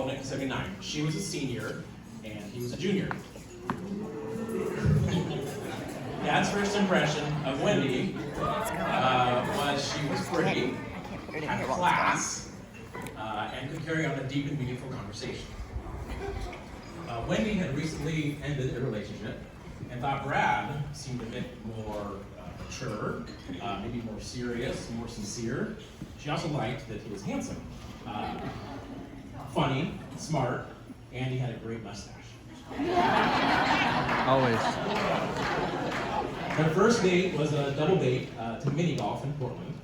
fall of 1979. She was a senior, and he was a junior. Dad's first impression of Wendy was she was pretty, had class, and could carry on a deep and meaningful conversation. Wendy had recently ended a relationship and thought Brad seemed a bit more mature, maybe more serious, more sincere. She also liked that he was handsome, funny, smart, and he had a great mustache. Always. Their first date was a double date to mini golf in Portland.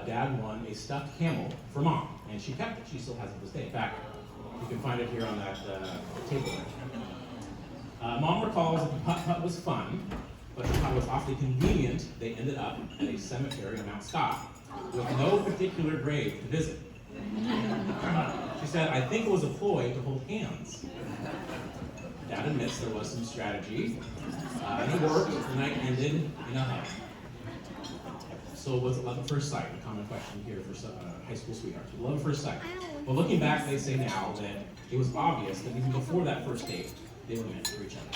Dad won a stuffed camel for Mom, and she kept it. She still has it to this day. In fact, you can find it here on that table. Mom recalls that the putt-putt was fun, but she thought it was awfully convenient they ended up at a cemetery in Mount Scott with no particular grave to visit. She said, I think it was a ploy to hold hands. Dad admits there was some strategy, and it worked. The night ended in a hug. So was it love at first sight? A common question here for high school sweethearts. Love at first sight. Well, looking back, they say now that it was obvious that even before that first date, they were meant for each other.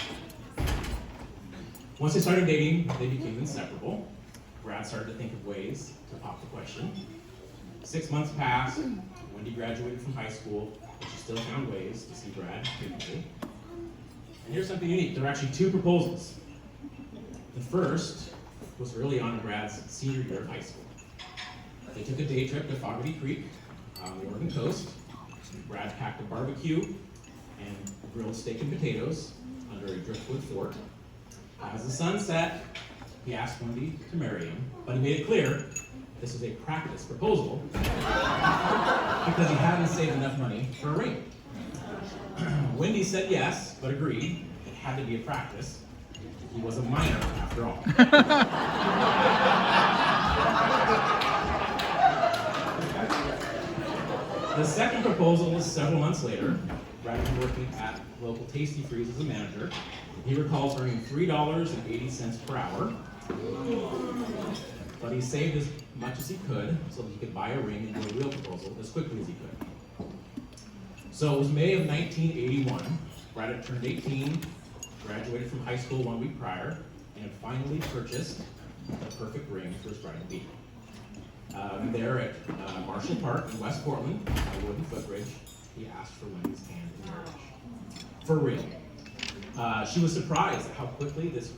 Once they started dating, they became inseparable. Brad started to think of ways to pop the question. 6 months passed. Wendy graduated from high school, but she still found ways to see Brad frequently. And here's something unique. There were actually two proposals. The first was early on in Brad's senior year of high school. They took a day trip to Fogarty Creek on the Oregon coast. Brad packed a barbecue and grilled steak and potatoes under a driftwood fort. As the sun set, he asked Wendy to marry him, but he made it clear this was a practice proposal because he hadn't saved enough money for a ring. Wendy said yes, but agreed it had to be a practice. He was a minor after all. The second proposal was several months later. Brad was working at local Tasty Freeze as a manager. He recalls earning $3.80 per hour, but he saved as much as he could so that he could buy a ring and do a real proposal as quickly as he could. So it was May of 1981. Brad had turned 18, graduated from high school 1 week prior, and had finally purchased the perfect ring for his bride-to-be. There at Marshall Park in West Portland, on a wooden footbridge, he asked for Wendy's hand in marriage. For real. She was surprised at how quickly this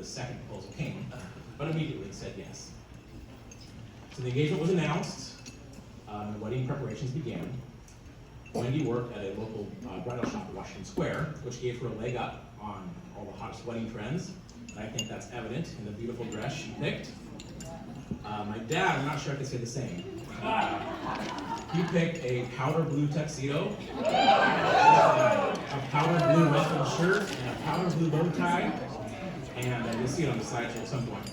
second proposal came, but immediately said yes. So the engagement was announced, and the wedding preparations began. Wendy worked at a local bridal shop in Washington Square, which gave her a leg up on all the hottest wedding trends, and I think that's evident in the beautiful dress she picked. My dad, I'm not sure I could say the same. He picked a powder blue tuxedo, a powder blue ruffled shirt, and a powder blue bow tie, and you'll see it on the slideshow at some point.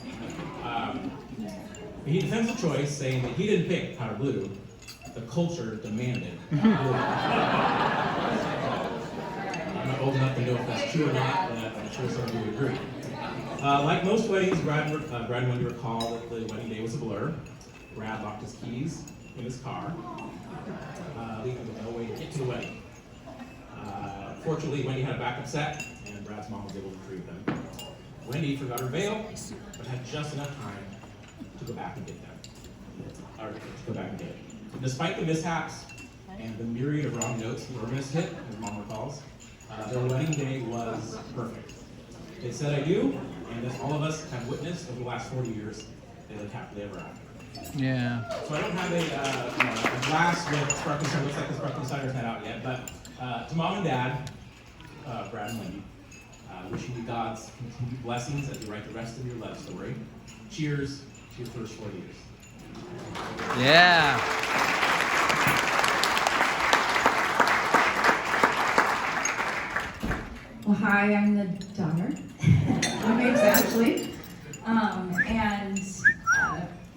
He defends the choice, saying that he didn't pick powder blue, the culture demanded blue. I'm not old enough to know if that's true or not, but I'm sure some of you would agree. Like most weddings, Brad and Wendy recall that the wedding day was a blur. Brad locked his keys in his car, leaving with no way to get to the wedding. Fortunately, Wendy had a backup set, and Brad's mom was able to retrieve them. Wendy forgot her veil, but had just enough time to go back and get it. Despite the mishaps and the myriad of wrong notes the organist hit, as mom recalls, their wedding day was perfect. They said I do, and as all of us have witnessed over the last 40 years, they lived happily ever after. Yeah. So I don't have a glass with sparkling cider. Looks like the sparkling cider's not out yet, but to mom and dad, Brad and Wendy, wishing you God's continued blessings as you write the rest of your love story. Cheers to your first 4 years. Yeah. Well, hi, I'm the daughter. My name's Ashley. And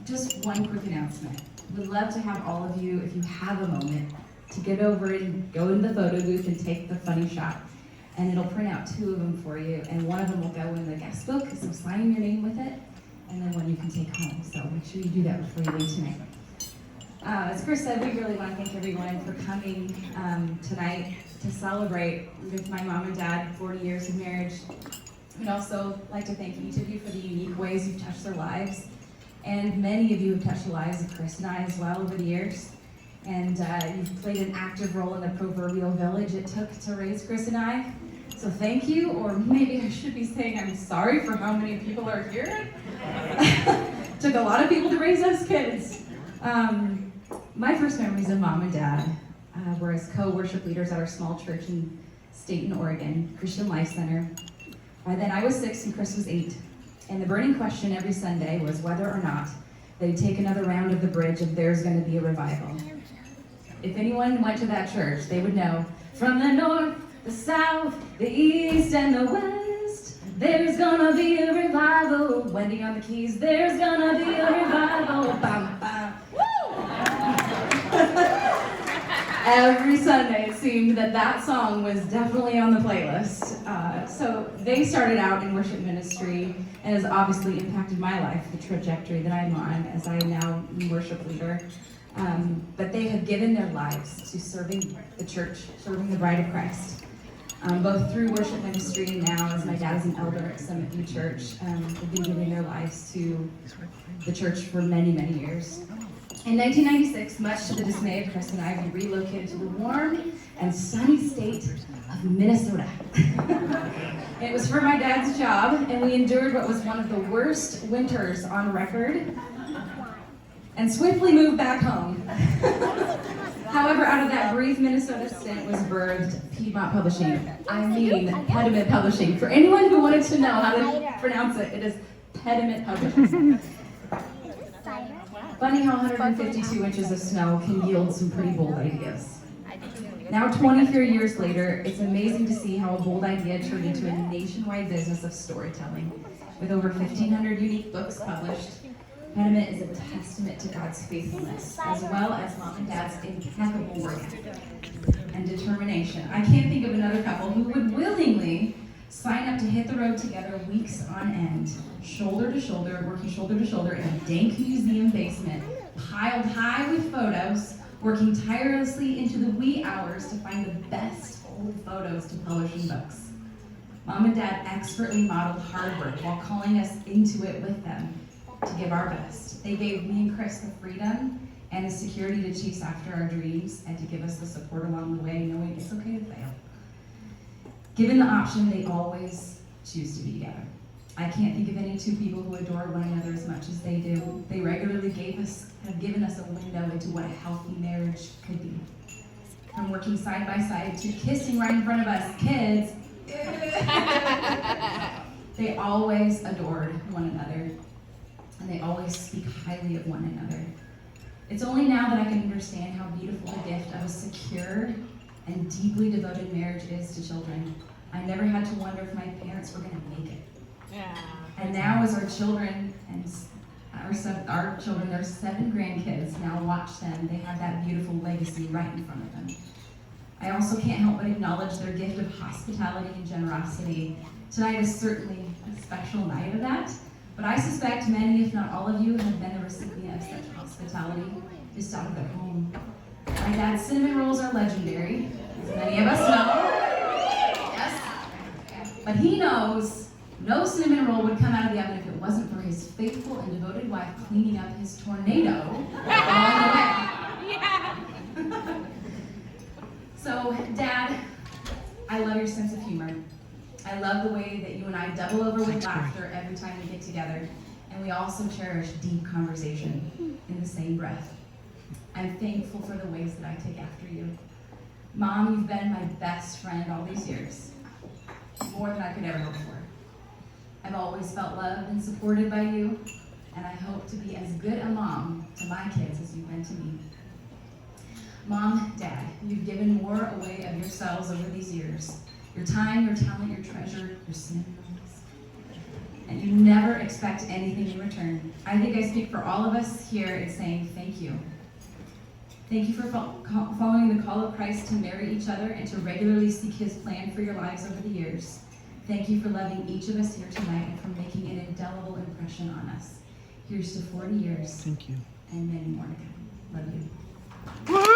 just one quick announcement. We'd love to have all of you, if you have a moment, to get over and go in the photo booth and take the funny shot. And it'll print out 2 of them for you, and one of them will go in the guest book, so sign your name with it, and then one you can take home. So make sure you do that before you leave tonight. As Chris said, we really want to thank everyone for coming tonight to celebrate with my mom and dad 40 years of marriage. We'd also like to thank each of you for the unique ways you've touched their lives. And many of you have touched the lives of Chris and I as well over the years. And you've played an active role in the proverbial village it took to raise Chris and I. So thank you, or maybe I should be saying I'm sorry for how many people are here. Took a lot of people to raise us kids. My first memories of mom and dad were as co-worship leaders at our small church in Staten, Oregon, Christian Life Center. By then I was 6 and Chris was 8. And the burning question every Sunday was whether or not they'd take another round of the bridge if there's going to be a revival. If anyone went to that church, they would know, from the north, the south, the east, and the west, there's gonna be a revival. Wendy on the keys, there's gonna be a revival. Bam, bam. Every Sunday it seemed that song was definitely on the playlist. So they started out in worship ministry and has obviously impacted my life, the trajectory that I'm on as I am now worship leader. But they have given their lives to serving the church, serving the bride of Christ. Both through worship ministry and now as my dad is an elder at Summit View Church, they've been giving their lives to the church for many, many years. In 1996, much to the dismay of Chris and I, we relocated to the warm and sunny state of Minnesota. It was for my dad's job, and we endured what was one of the worst winters on record, and swiftly moved back home. However, out of that brief Minnesota stint was birthed Piedmont Publishing. I mean, Pediment Publishing. For anyone who wanted to know how to pronounce it, it is Pediment Publishing. Funny how 152 inches of snow can yield some pretty bold ideas. Now 23 years later, it's amazing to see how a bold idea turned into a nationwide business of storytelling. With over 1,500 unique books published, Pediment is a testament to God's faithfulness, as well as mom and dad's impeccable work and determination. I can't think of another couple who would willingly sign up to hit the road together weeks on end, shoulder to shoulder, working shoulder to shoulder in a dank museum basement, piled high with photos, working tirelessly into the wee hours to find the best old photos to publish in books. Mom and dad expertly modeled hard work while calling us into it with them to give our best. They gave me and Chris the freedom and the security to chase after our dreams and to give us the support along the way, knowing it's okay to fail. Given the option, they always choose to be together. I can't think of any two people who adore one another as much as they do. They regularly have given us a window into what a healthy marriage could be. From working side by side to kissing right in front of us kids, they always adored one another, and they always speak highly of one another. It's only now that I can understand how beautiful the gift of a secure and deeply devoted marriage is to children. I never had to wonder if my parents were going to make it. Yeah. And now as our children and our children, their 7 grandkids, now watch them, they have that beautiful legacy right in front of them. I also can't help but acknowledge their gift of hospitality and generosity. Tonight is certainly a special night of that, but I suspect many, if not all of you, have been the recipient of such hospitality just out of their home. My dad's cinnamon rolls are legendary, as many of us know. Yes. But he knows no cinnamon roll would come out of the oven if it wasn't for his faithful and devoted wife cleaning up his tornado along the way. Yeah. So, Dad, I love your sense of humor. I love the way that you and I double over with laughter every time we get together, and we also cherish deep conversation in the same breath. I'm thankful for the ways that I take after you. Mom, you've been my best friend all these years, more than I could ever hope for. I've always felt loved and supported by you, and I hope to be as good a mom to my kids as you've been to me. Mom, Dad, you've given more away of yourselves over these years. Your time, your talent, your treasure, your cinnamon rolls. And you never expect anything in return. I think I speak for all of us here in saying thank you. Thank you for following the call of Christ to marry each other and to regularly seek his plan for your lives over the years. Thank you for loving each of us here tonight and for making an indelible impression on us. Here's to 40 years. Thank you. And many more to come. Love you.